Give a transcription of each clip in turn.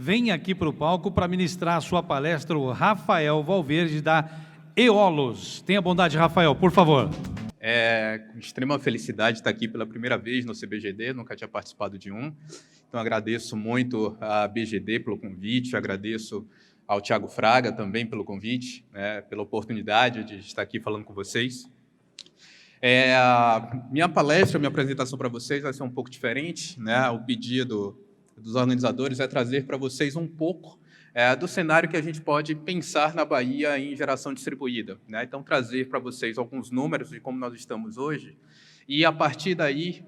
vem aqui para o palco para ministrar a sua palestra o Rafael Valverde, da Eolus. Tenha bondade, Rafael, por favor. É com extrema felicidade estar aqui pela primeira vez no CBGD, nunca tinha participado de um. Então, agradeço muito à BGD pelo convite, agradeço ao Thiago Fraga também pelo convite, pela oportunidade de estar aqui falando com vocês. A minha palestra, a minha apresentação para vocês vai ser um pouco diferente, O pedido dos organizadores é trazer para vocês um pouco do cenário que a gente pode pensar na Bahia em geração distribuída. Então, trazer para vocês alguns números de como nós estamos hoje e, a partir daí,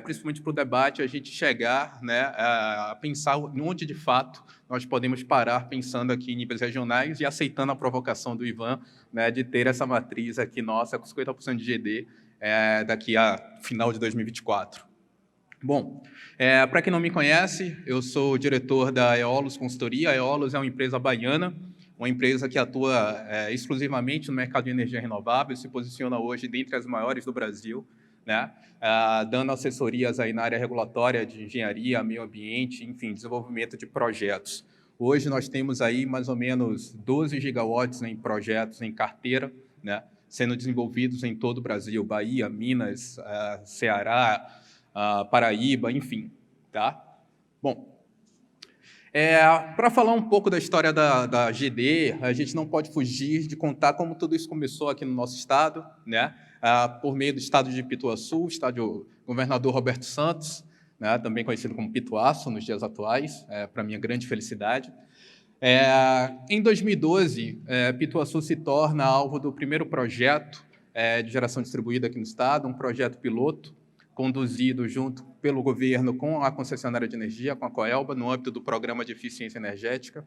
principalmente para o debate, a gente chegar a pensar onde, de fato, nós podemos parar pensando aqui em níveis regionais e aceitando a provocação do Ivan de ter essa matriz aqui nossa com 50% de GD daqui a final de 2024. Bom, para quem não me conhece, eu sou o diretor da Eolus Consultoria. A Eolus é uma empresa baiana, uma empresa que atua exclusivamente no mercado de energia renovável, se posiciona hoje dentre as maiores do Brasil, dando assessorias aí na área regulatória de engenharia, meio ambiente, enfim, desenvolvimento de projetos. Hoje nós temos aí mais ou menos 12 gigawatts em projetos em carteira, sendo desenvolvidos em todo o Brasil, Bahia, Minas, Ceará, Paraíba, enfim. Bom, para falar um pouco da história da GD, a gente não pode fugir de contar como tudo isso começou aqui no nosso estado, por meio do estado de Pituaçu, estádio Governador Roberto Santos, também conhecido como Pituaço nos dias atuais, para minha grande felicidade. Em 2012, Pituaçu se torna alvo do primeiro projeto de geração distribuída aqui no estado, um projeto piloto, conduzido junto pelo governo com a concessionária de energia, com a Coelba, no âmbito do Programa de Eficiência Energética.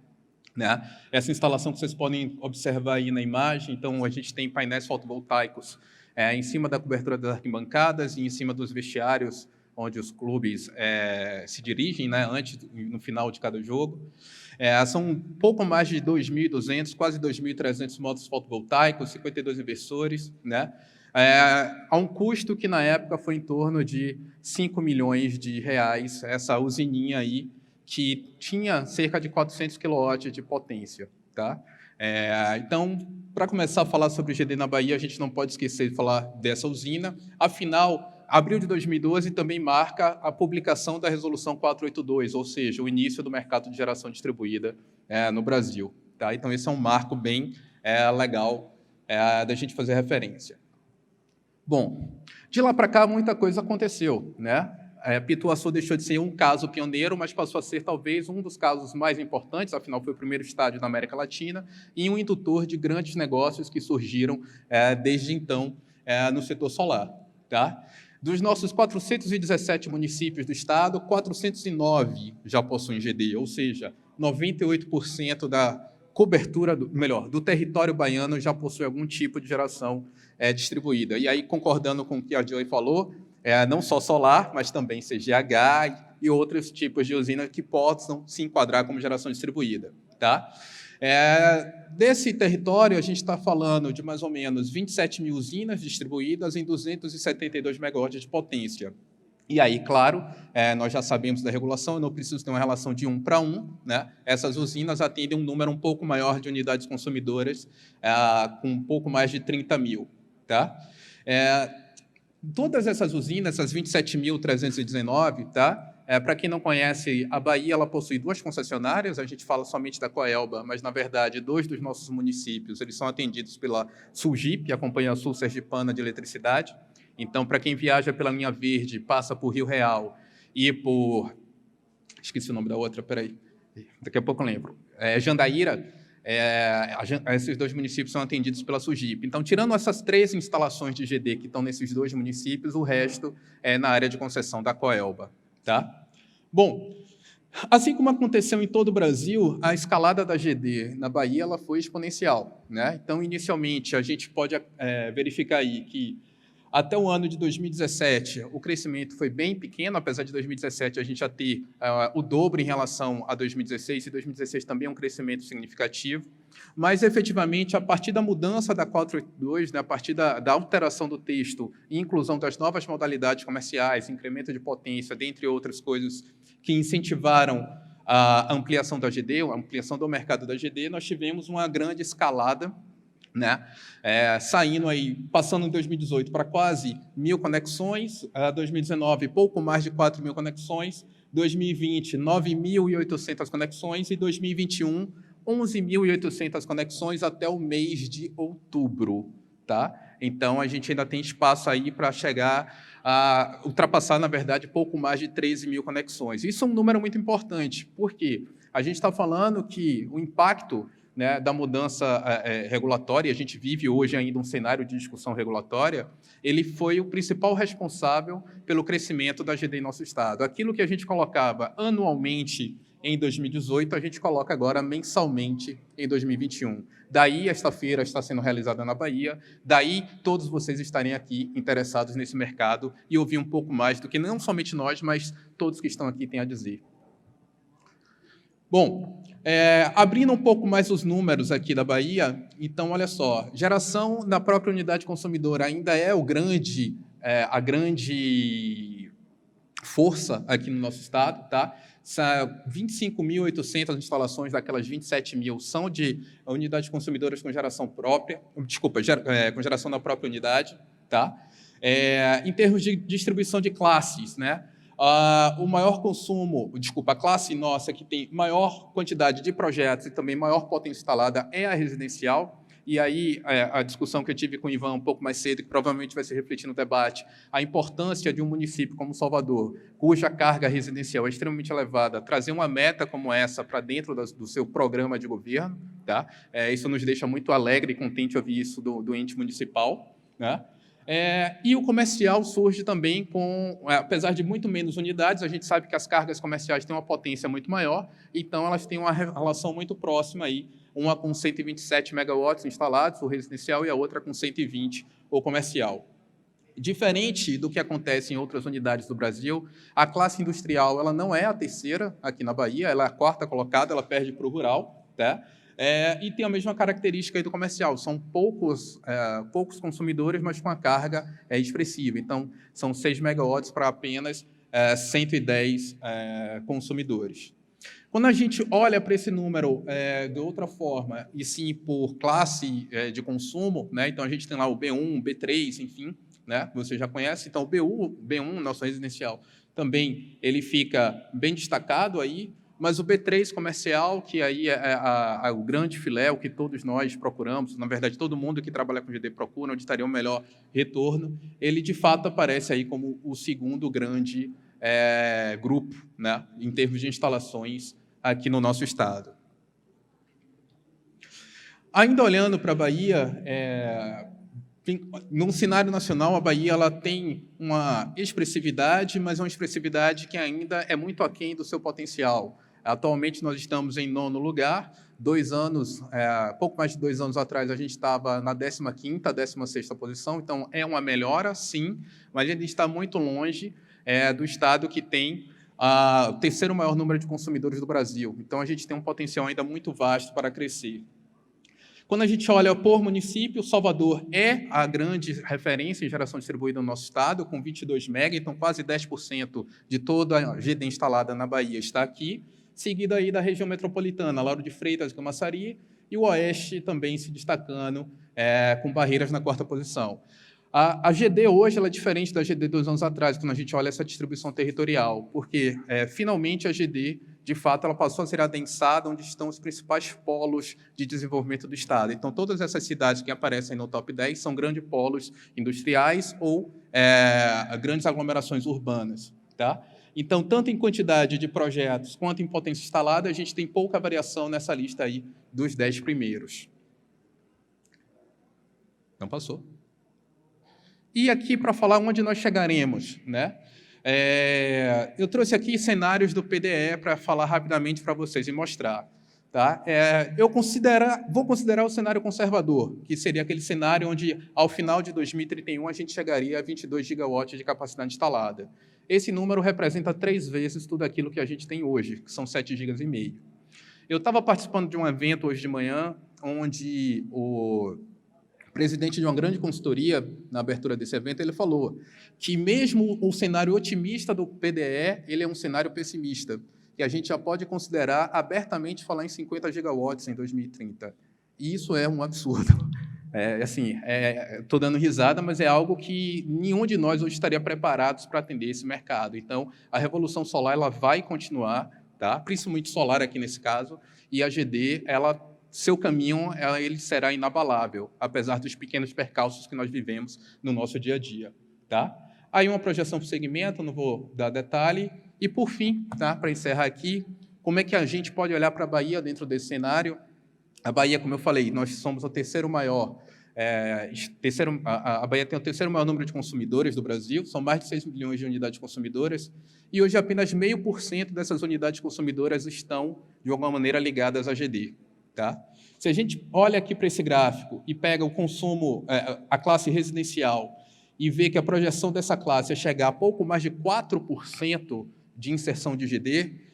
Essa instalação que vocês podem observar aí na imagem, então a gente tem painéis fotovoltaicos em cima da cobertura das arquibancadas e em cima dos vestiários onde os clubes se dirigem, antes e no final de cada jogo. São um pouco mais de 2.200, quase 2.300 módulos fotovoltaicos, 52 inversores, a um custo que, na época, foi em torno de 5 milhões de reais, essa usininha aí, que tinha cerca de 400 kW de potência. Então, para começar a falar sobre o GD na Bahia, a gente não pode esquecer de falar dessa usina. Afinal, abril de 2012 também marca a publicação da Resolução 482, ou seja, o início do mercado de geração distribuída no Brasil. Então, esse é um marco bem legal da gente fazer referência. Bom, de lá para cá, muita coisa aconteceu. Pituaçu deixou de ser um caso pioneiro, mas passou a ser talvez um dos casos mais importantes, afinal foi o primeiro estádio da América Latina e um indutor de grandes negócios que surgiram desde então no setor solar. Dos nossos 417 municípios do estado, 409 já possuem GD, ou seja, 98% da cobertura, do território baiano já possui algum tipo de geração distribuída. E aí, concordando com o que a Joy falou, não só solar, mas também CGH e outros tipos de usina que possam se enquadrar como geração distribuída. Desse território, a gente está falando de mais ou menos 27 mil usinas distribuídas em 272 megawatts de potência. E aí, claro, nós já sabemos da regulação, eu não preciso ter uma relação de 1 para 1. Essas usinas atendem um número um pouco maior de unidades consumidoras, com um pouco mais de 30 mil. Todas essas usinas, essas 27.319, para quem não conhece, a Bahia ela possui 2 concessionárias, a gente fala somente da Coelba, mas, na verdade, 2 dos nossos municípios eles são atendidos pela Sulgip, a Companhia Sul Sergipana de Eletricidade. Então, para quem viaja pela linha verde, passa por Rio Real e por... Esqueci o nome da outra, peraí. Daqui a pouco eu lembro. Jandaíra, esses 2 municípios são atendidos pela Sulgip. Então, tirando essas 3 instalações de GD que estão nesses 2 municípios, o resto é na área de concessão da Coelba. Bom, assim como aconteceu em todo o Brasil, a escalada da GD na Bahia ela foi exponencial. Então, inicialmente, a gente pode verificar aí que até o ano de 2017, o crescimento foi bem pequeno, apesar de 2017 a gente já ter o dobro em relação a 2016, e 2016 também é um crescimento significativo, mas, efetivamente, a partir da mudança da 482, a partir da alteração do texto e inclusão das novas modalidades comerciais, incremento de potência, dentre outras coisas que incentivaram a ampliação da GD, a ampliação do mercado da GD, nós tivemos uma grande escalada, né? Saindo aí, passando em 2018 para quase 1.000 conexões, 2019 pouco mais de 4.000 conexões, 2020 9.800 conexões e 2021 11.800 conexões até o mês de outubro, tá? Então a gente ainda tem espaço aí para chegar a ultrapassar, na verdade, pouco mais de 13.000 conexões. Isso é um número muito importante, porque a gente está falando que o impacto, né, da mudança regulatória, e a gente vive hoje ainda um cenário de discussão regulatória, ele foi o principal responsável pelo crescimento da GD em nosso estado. Aquilo que a gente colocava anualmente em 2018, a gente coloca agora mensalmente em 2021. Daí, esta feira está sendo realizada na Bahia, daí todos vocês estarem aqui interessados nesse mercado e ouvir um pouco mais do que não somente nós, mas todos que estão aqui têm a dizer. Bom, abrindo um pouco mais os números aqui da Bahia, então, olha só, geração na própria unidade consumidora ainda é a grande força aqui no nosso estado, tá? 25.800 instalações daquelas 27.000 são de unidades consumidoras com geração própria, com geração da própria unidade, tá? Em termos de distribuição de classes, né? O maior consumo, a classe nossa que tem maior quantidade de projetos e também maior potência instalada é a residencial. E aí, a discussão que eu tive com o Ivan um pouco mais cedo, que provavelmente vai se refletir no debate, a importância de um município como Salvador, cuja carga residencial é extremamente elevada, trazer uma meta como essa para dentro do seu programa de governo, tá? Isso nos deixa muito alegre e contente ouvir isso do ente municipal, né? E o comercial surge também com, apesar de muito menos unidades, a gente sabe que as cargas comerciais têm uma potência muito maior, então elas têm uma relação muito próxima aí, uma com 127 megawatts instalados, o residencial, e a outra com 120, o comercial. Diferente do que acontece em outras unidades do Brasil, a classe industrial ela não é a terceira aqui na Bahia, ela é a quarta colocada, ela perde para o rural, tá? E tem a mesma característica aí do comercial, são poucos consumidores, mas com a carga expressiva. Então, são 6 megawatts para apenas 110 consumidores. Quando a gente olha para esse número de outra forma, e sim por classe de consumo, né? Então a gente tem lá o B1, B3, enfim, né? Você já conhece. Então o B1, nosso residencial, também ele fica bem destacado aí, mas o B3 comercial, que aí é o grande filé, o que todos nós procuramos, na verdade todo mundo que trabalha com GD procura, onde estaria o melhor retorno, ele de fato aparece aí como o segundo grande grupo, né, em termos de instalações aqui no nosso estado. Ainda olhando para a Bahia, num cenário nacional, a Bahia ela tem uma expressividade, mas uma expressividade que ainda é muito aquém do seu potencial. Atualmente, nós estamos em 9º lugar. Pouco mais de 2 anos atrás, a gente estava na 15ª, 16ª posição, então é uma melhora, sim, mas ainda está muito longe do estado que tem o terceiro maior número de consumidores do Brasil. Então, a gente tem um potencial ainda muito vasto para crescer. Quando a gente olha por município, Salvador é a grande referência em geração distribuída no nosso estado, com 22 mega, então quase 10% de toda a GD instalada na Bahia está aqui, seguida aí da região metropolitana, Lauro de Freitas, Camaçari, e o Oeste também se destacando com Barreiras na 4ª posição. A GD hoje ela é diferente da GD 2 anos atrás, quando a gente olha essa distribuição territorial, porque finalmente a GD, de fato, ela passou a ser adensada onde estão os principais polos de desenvolvimento do estado. Então, todas essas cidades que aparecem no top 10 são grandes polos industriais ou grandes aglomerações urbanas, tá? Então, tanto em quantidade de projetos quanto em potência instalada, a gente tem pouca variação nessa lista aí dos 10 primeiros. Não passou. E aqui para falar onde nós chegaremos, né? Eu trouxe aqui cenários do PDE para falar rapidamente para vocês e mostrar. Tá? Vou considerar o cenário conservador, que seria aquele cenário onde, ao final de 2031, a gente chegaria a 22 gigawatts de capacidade instalada. Esse número representa 3 vezes tudo aquilo que a gente tem hoje, que são 7,5 gigas. Eu estava participando de um evento hoje de manhã, onde o presidente de uma grande consultoria, na abertura desse evento, ele falou que mesmo o cenário otimista do PDE, ele é um cenário pessimista, que a gente já pode considerar abertamente falar em 50 gigawatts em 2030. E isso é um absurdo. Estou dando risada, mas é algo que nenhum de nós hoje estaria preparados para atender esse mercado. Então, a revolução solar ela vai continuar, tá? Principalmente solar aqui nesse caso, e a GD, seu caminho ele será inabalável, apesar dos pequenos percalços que nós vivemos no nosso dia a dia. Tá? Aí uma projeção para o segmento, não vou dar detalhe. E, por fim, tá? Para encerrar aqui, como é que a gente pode olhar para a Bahia dentro desse cenário? A Bahia, como eu falei, nós somos o terceiro maior, a Bahia tem o terceiro maior número de consumidores do Brasil, são mais de 6 milhões de unidades consumidoras, e hoje apenas 0,5% dessas unidades consumidoras estão, de alguma maneira, ligadas à GD. Tá? Se a gente olha aqui para esse gráfico e pega o consumo, a classe residencial, e vê que a projeção dessa classe é chegar a pouco mais de 4% de inserção de GD,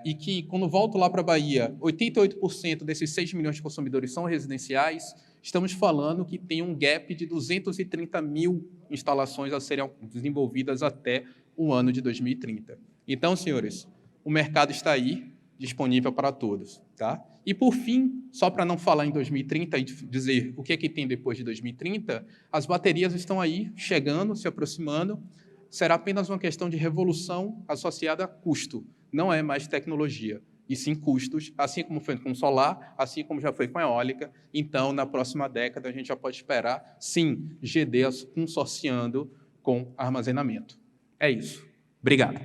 e que, quando volto lá para a Bahia, 88% desses 6 milhões de consumidores são residenciais, estamos falando que tem um gap de 230 mil instalações a serem desenvolvidas até o ano de 2030. Então, senhores, o mercado está aí, disponível para todos. Tá? E, por fim, só para não falar em 2030 e dizer o que é que tem depois de 2030, as baterias estão aí, chegando, se aproximando. Será apenas uma questão de revolução associada a custo. Não é mais tecnologia, e sim custos, assim como foi com o solar, assim como já foi com a eólica. Então, na próxima década, a gente já pode esperar, sim, GD consorciando com armazenamento. É isso. Obrigado.